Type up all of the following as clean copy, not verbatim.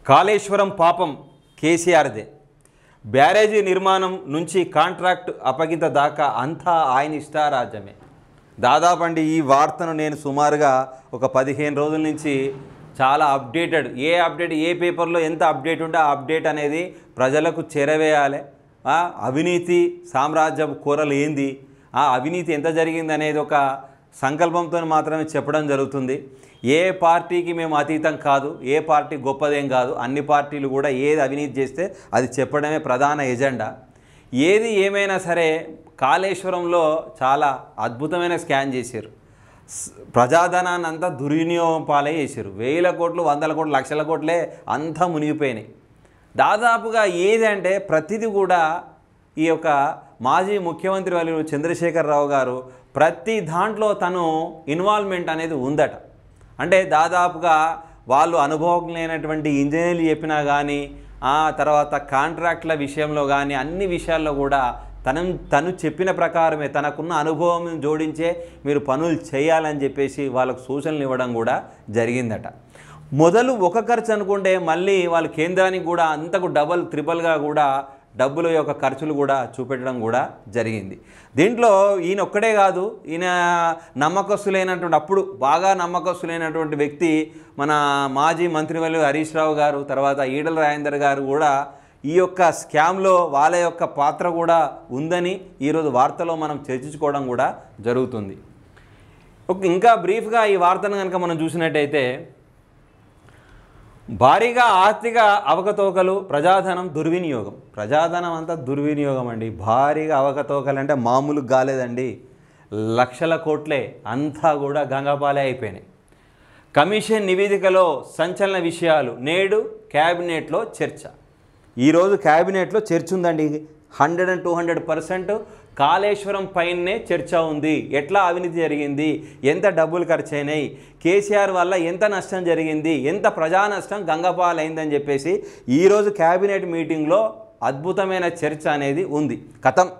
కాళేశ్వరం పాపం కేసీఆర్దే. బ్యారేజీ నిర్మాణం నుంచి కాంట్రాక్ట్ అప్పగింత దాకా అంతా ఆయన ఇష్టారాజ్యమే. దాదాపండి ఈ వార్తను నేను సుమారుగా ఒక 15 రోజుల నుంచి చాలా అప్డేటెడ్, ఏ పేపర్లో ఎంత అప్డేట్ ఉంటే ఆ అప్డేట్ అనేది ప్రజలకు చేరవేయాలి. అవినీతి సామ్రాజ్యం కూరలు ఏంది, ఆ అవినీతి ఎంత జరిగింది అనేది ఒక సంకల్పంతో మాత్రమే చెప్పడం జరుగుతుంది. ఏ పార్టీకి మేము అతీతం కాదు, ఏ పార్టీ గొప్పదేం కాదు, అన్ని పార్టీలు కూడా ఏది అవినీతి చేస్తే అది చెప్పడమే ప్రధాన ఎజెండా. ఏది ఏమైనా సరే కాళేశ్వరంలో చాలా అద్భుతమైన స్కామ్ చేశారు. ప్రజాధనాన్ని అంతా దుర్వినియోగం పాలే చేశారు. 1000 కోట్లు, 100 కోట్లు, లక్షల కోట్లే అంతా మునిగిపోయినాయి. దాదాపుగా ఏదంటే ప్రతిదీ కూడా ఈ యొక్క మాజీ ముఖ్యమంత్రి వాళ్ళు చంద్రశేఖరరావు గారు ప్రతి దాంట్లో తను ఇన్వాల్వ్మెంట్ అనేది ఉందట. అంటే దాదాపుగా వాళ్ళు అనుభవం లేనటువంటి ఇంజనీర్లు చెప్పినా కానీ, ఆ తర్వాత కాంట్రాక్ట్ల విషయంలో కానీ అన్ని విషయాల్లో కూడా తను చెప్పిన ప్రకారమే తనకున్న అనుభవం జోడించే మీరు పనులు చేయాలని చెప్పేసి వాళ్ళకు సూచనలు ఇవ్వడం కూడా జరిగిందట. మొదలు ఒక ఖర్చు అనుకుంటే మళ్ళీ వాళ్ళు కేంద్రానికి కూడా అంతకు డబల్ త్రిబుల్గా కూడా డబ్బుల యొక్క ఖర్చులు కూడా చూపెట్టడం కూడా జరిగింది. దీంట్లో ఈయన ఒక్కడే కాదు, ఈయన నమ్మకస్తులైనటువంటి అప్పుడు బాగా నమ్మకస్తులైనటువంటి వ్యక్తి మన మాజీ మంత్రివర్యులు హరీష్ రావు గారు, తర్వాత ఈటల రాజేందర్ గారు కూడా ఈ యొక్క స్కామ్లో వాళ్ళ యొక్క పాత్ర కూడా ఉందని ఈరోజు వార్తలో మనం చర్చించుకోవడం కూడా జరుగుతుంది. ఇంకా బ్రీఫ్గా ఈ వార్తను కనుక మనం చూసినట్టయితే భారీగా ఆర్థిక అవకతవకలు, ప్రజాధనం దుర్వినియోగం. ప్రజాధనం అంతా దుర్వినియోగం అండి. భారీగా అవకతవకలు అంటే మామూలు కాలేదండి, లక్షల కోట్లే అంతా కూడా గంగపాలే అయిపోయినాయి. కమిషన్ నివేదికలో సంచలన విషయాలు, నేడు క్యాబినెట్లో చర్చ. ఈరోజు క్యాబినెట్లో చర్చ ఉందండి. 100 and 200% కాళేశ్వరం పైనే చర్చ ఉంది. ఎట్లా అవినీతి జరిగింది, ఎంత డబ్బులు ఖర్చు అయినాయి, కేసీఆర్ వల్ల ఎంత నష్టం జరిగింది, ఎంత ప్రజా నష్టం గంగపాలైందని చెప్పేసి ఈరోజు క్యాబినెట్ మీటింగ్లో అద్భుతమైన చర్చ అనేది ఉంది. కథం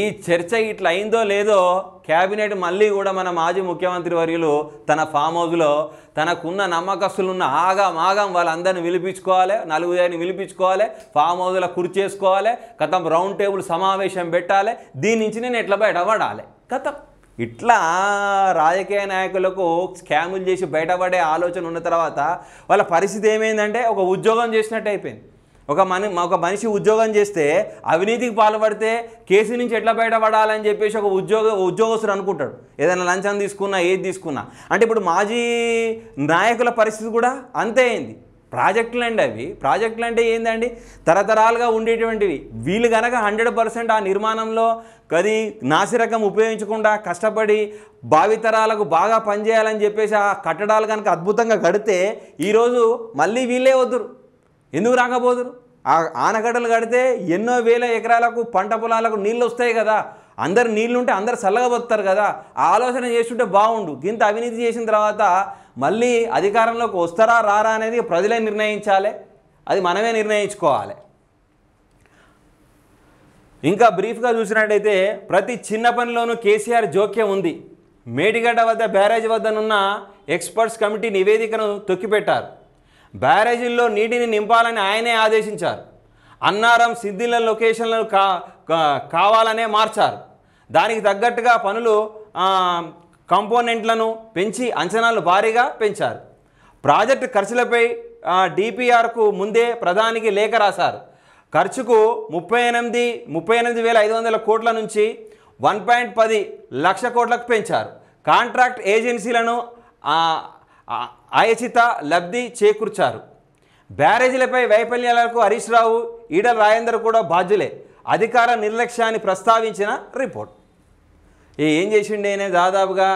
ఈ చర్చ ఇట్లా అయిందో లేదో క్యాబినెట్ మళ్ళీ కూడా మన మాజీ ముఖ్యమంత్రి వర్యులు తన ఫామ్ హౌస్లో తనకున్న నమ్మకస్తులున్న ఆగం వాళ్ళందరినీ పిలిపించుకోవాలి, నలుగురిని పిలిపించుకోవాలి, ఫామ్ హౌస్లో కుర్చేసుకోవాలి, కథం రౌండ్ టేబుల్ సమావేశం పెట్టాలి, దీని నుంచి నేను ఎట్లా బయటపడాలి కథం. ఇట్లా రాజకీయ నాయకులకు స్కాములు చేసి బయటపడే ఆలోచన ఉన్న తర్వాత వాళ్ళ పరిస్థితి ఏమైందంటే ఒక ఉద్యోగం చేసినట్టు అయిపోయింది. ఒక మనిషి ఉద్యోగం చేస్తే అవినీతికి పాల్పడితే కేసు నుంచి ఎట్లా బయటపడాలని చెప్పేసి ఒక ఉద్యోగస్తుడు అనుకుంటాడు. ఏదైనా లంచం తీసుకున్నా, ఏది తీసుకున్నా. అంటే ఇప్పుడు మాజీ నాయకుల పరిస్థితి కూడా అంతే అయింది. ప్రాజెక్టులు అండి అవి. ప్రాజెక్టులు అంటే ఏందండి, తరతరాలుగా ఉండేటువంటివి. వీళ్ళు కనుక 100% ఆ నిర్మాణంలో అది నాసిరకం ఉపయోగించకుండా కష్టపడి భావితరాలకు బాగా పనిచేయాలని చెప్పేసి ఆ కట్టడాలు కనుక అద్భుతంగా కడితే ఈరోజు మళ్ళీ వీళ్ళే వద్దురు. ఎందుకు రాకపోదురు? ఆ ఆనకట్టలు కడితే ఎన్నో వేల ఎకరాలకు పంట పొలాలకు నీళ్ళు వస్తాయి కదా, అందరు నీళ్ళు ఉంటే అందరు చల్లగా బతుకుతారు కదా. ఆ ఆలోచన చేస్తుంటే బాగుండు. ఇంత అవినీతి చేసిన తర్వాత మళ్ళీ అధికారంలోకి వస్తారా రారా అనేది ప్రజలే నిర్ణయించాలి, అది మనమే నిర్ణయించుకోవాలి. ఇంకా బ్రీఫ్గా చూసినట్టయితే ప్రతి చిన్న పనిలోనూ కేసీఆర్ జోక్యం ఉంది. మేడిగడ్డ వద్ద బ్యారేజ్ వద్దనున్న ఎక్స్పర్ట్స్ కమిటీ నివేదికను తొక్కిపెట్టారు. బ్యారేజీల్లో నీటిని నింపాలని ఆయనే ఆదేశించారు. అన్నారం, సిద్దిల లొకేషన్లను కావాలనే మార్చారు. దానికి తగ్గట్టుగా పనులు కాంపోనెంట్లను పెంచి అంచనాలు భారీగా పెంచారు. ప్రాజెక్టు ఖర్చులపై డిపిఆర్కు ముందే ప్రధానికి లేఖ రాశారు. ఖర్చుకు 38,500 కోట్ల నుంచి 1.10 లక్ష కోట్లకు పెంచారు. కాంట్రాక్ట్ ఏజెన్సీలను ఆయచిత లబ్ధి చేకూర్చారు. బ్యారేజీలపై వైఫల్యాలకు హరీష్ రావు, ఈటల రాజేందర్ కూడా బాధ్యులే. అధికార నిర్లక్ష్యాన్ని ప్రస్తావించిన రిపోర్ట్. ఏం చేసిండే దాదాపుగా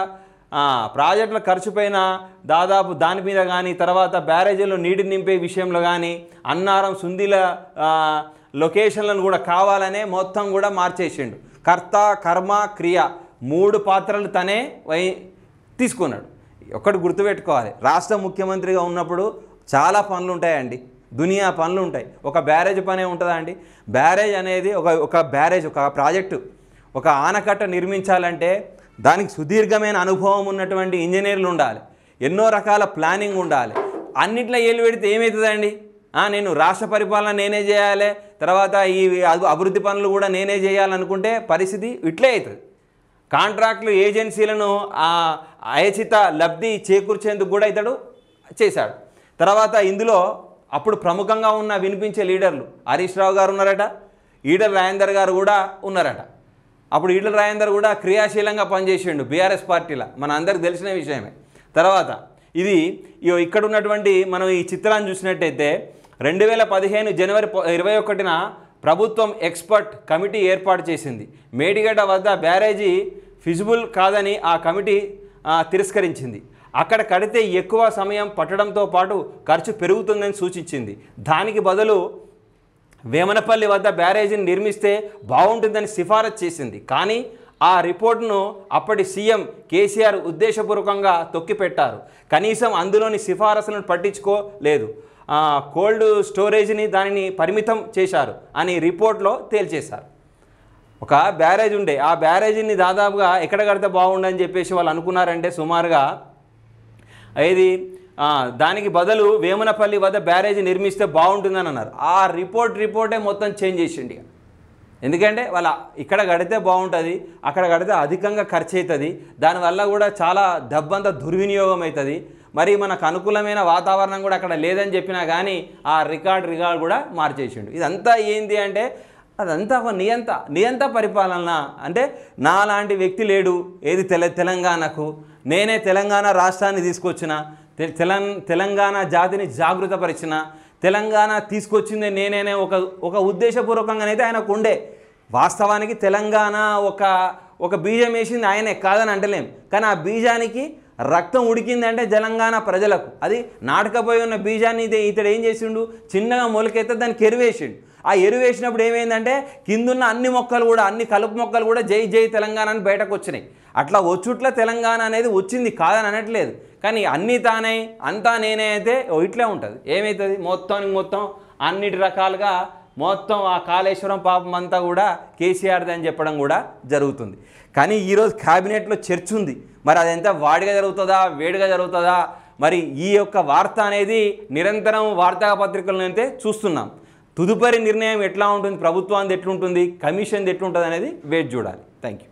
ప్రాజెక్టుల ఖర్చు పైన దాదాపు దాని మీద కానీ, తర్వాత బ్యారేజీల్లో నీటిని నింపే విషయంలో కానీ, అన్నారం, సుందిల లొకేషన్లను కూడా కావాలనే మొత్తం కూడా మార్చేసిండు. కర్త, కర్మ, క్రియ 3 పాత్రలు తనే తీసుకున్నాడు. ఒకటి గుర్తుపెట్టుకోవాలి, రాష్ట్ర ముఖ్యమంత్రిగా ఉన్నప్పుడు చాలా పనులు ఉంటాయండి, దునియా పనులు ఉంటాయి. ఒక బ్యారేజ్ పనే ఉంటుందా అండి? బ్యారేజ్ అనేది ఒక బ్యారేజ్, ఒక ప్రాజెక్టు, ఒక ఆనకట్ట నిర్మించాలంటే దానికి సుదీర్ఘమైన అనుభవం ఉన్నటువంటి ఇంజనీర్లు ఉండాలి, ఎన్నో రకాల ప్లానింగ్ ఉండాలి. అన్నిట్లో ఏళ్ళు పెడితే ఏమవుతుందండి? నేను రాష్ట్ర పరిపాలన నేనే చేయాలి, తర్వాత ఈ అభివృద్ధి పనులు కూడా నేనే చేయాలనుకుంటే పరిస్థితి ఇట్లే అవుతుంది. కాంట్రాక్టులు ఏజెన్సీలను అయచిత లబ్ధి చేకూర్చేందుకు కూడా ఇతడు చేశాడు. తర్వాత ఇందులో అప్పుడు ప్రముఖంగా ఉన్న వినిపించే లీడర్లు హరీష్ రావు గారు ఉన్నారట, ఈటల రాజేందర్ గారు కూడా ఉన్నారట. అప్పుడు ఈటల రాజేందర్ కూడా క్రియాశీలంగా పనిచేసిండు బీఆర్ఎస్ పార్టీలో, మన అందరికి తెలిసిన విషయమే. తర్వాత ఇది ఇక్కడ ఉన్నటువంటి మనం ఈ చిత్రాన్ని చూసినట్టయితే 2015 జనవరి 21న ప్రభుత్వం ఎక్స్పర్ట్ కమిటీ ఏర్పాటు చేసింది. మేడిగడ్డ వద్ద బ్యారేజీ ఫిజిబుల్ కాదని ఆ కమిటీ తిరస్కరించింది. అక్కడ కడితే ఎక్కువ సమయం పట్టడంతో పాటు ఖర్చు పెరుగుతుందని సూచించింది. దానికి బదులు వేమనపల్లి వద్ద బ్యారేజీని నిర్మిస్తే బాగుంటుందని సిఫారసు చేసింది. కానీ ఆ రిపోర్టును అప్పటి సీఎం కేసీఆర్ ఉద్దేశపూర్వకంగా తొక్కిపెట్టారు. కనీసం అందులోని సిఫారసులను పట్టించుకోలేదు. కోల్డ్ స్టోరేజ్ని దానిని పరిమితం చేశారు అని రిపోర్ట్లో తేల్చేశారు. ఒక బ్యారేజ్ ఉండే, ఆ బ్యారేజీని దాదాపుగా ఎక్కడ కడితే బాగుండని చెప్పేసి వాళ్ళు అనుకున్నారంటే సుమారుగా ఇది దానికి బదులు వేమనపల్లి వద్ద బ్యారేజీ నిర్మిస్తే బాగుంటుందని అన్నారు. ఆ రిపోర్టే మొత్తం చేంజ్ చేసిండి. ఎందుకంటే వాళ్ళ ఇక్కడ కడితే బాగుంటుంది, అక్కడ కడితే అధికంగా ఖర్చు అవుతుంది, దానివల్ల కూడా చాలా డబ్బంతా దుర్వినియోగం అవుతుంది, మరి మనకు అనుకూలమైన వాతావరణం కూడా అక్కడ లేదని చెప్పినా కానీ ఆ రికార్డ్ కూడా మార్చేసిండు. ఇదంతా ఏంది అంటే అదంతా ఒక నియంత పరిపాలన. అంటే నాలాంటి వ్యక్తి లేడు ఏది తెలంగాణకు, నేనే తెలంగాణ రాష్ట్రాన్ని తీసుకొచ్చిన, తెలంగాణ జాతిని జాగృతపరిచిన, తెలంగాణ తీసుకొచ్చింది నేనేనే ఒక ఉద్దేశపూర్వకంగానైతే ఆయనకు ఉండే. వాస్తవానికి తెలంగాణ ఒక బీజం వేసింది ఆయనే, కాదని అంటలేం. కానీ ఆ బీజానికి రక్తం ఉడికింది అంటే తెలంగాణ ప్రజలకు. అది నాటకపోయి ఉన్న బీజాన్ని ఇతడు ఏం చేసిండు, చిన్నగా మొలకెత్తే దానికి ఎరువేసిండు. ఆ ఎరువేసినప్పుడు ఏమైందంటే కిందున్న అన్ని మొక్కలు కూడా, అన్ని కలుపు మొక్కలు కూడా జై జై తెలంగాణ అని బయటకు వచ్చినాయి. అట్లా వచ్చుట్ల తెలంగాణ అనేది వచ్చింది, కాదని అనట్లేదు. కానీ అన్నీ తానే అంతా నేనే అయితే ఇట్లే ఉంటుంది. ఏమవుతుంది, మొత్తం అన్నిటి రకాలుగా మొత్తం ఆ కాళేశ్వరం పాపం అంతా కూడా కేసీఆర్ది అని చెప్పడం కూడా జరుగుతుంది. కానీ ఈరోజు క్యాబినెట్లో చర్చ ఉంది. మరి అదంతా వాడిగా జరుగుతుందా, వేడిగా జరుగుతుందా, మరి ఈ యొక్క వార్త అనేది నిరంతరం వార్తాపత్రికలను అయితే చూస్తున్నాం. తుదుపరి నిర్ణయం ఎట్లా ఉంటుంది, ప్రభుత్వానికి ఎట్లుంటుంది, కమిషన్ది ఎట్లుంటుంది అనేది వేచి చూడాలి. Thank you.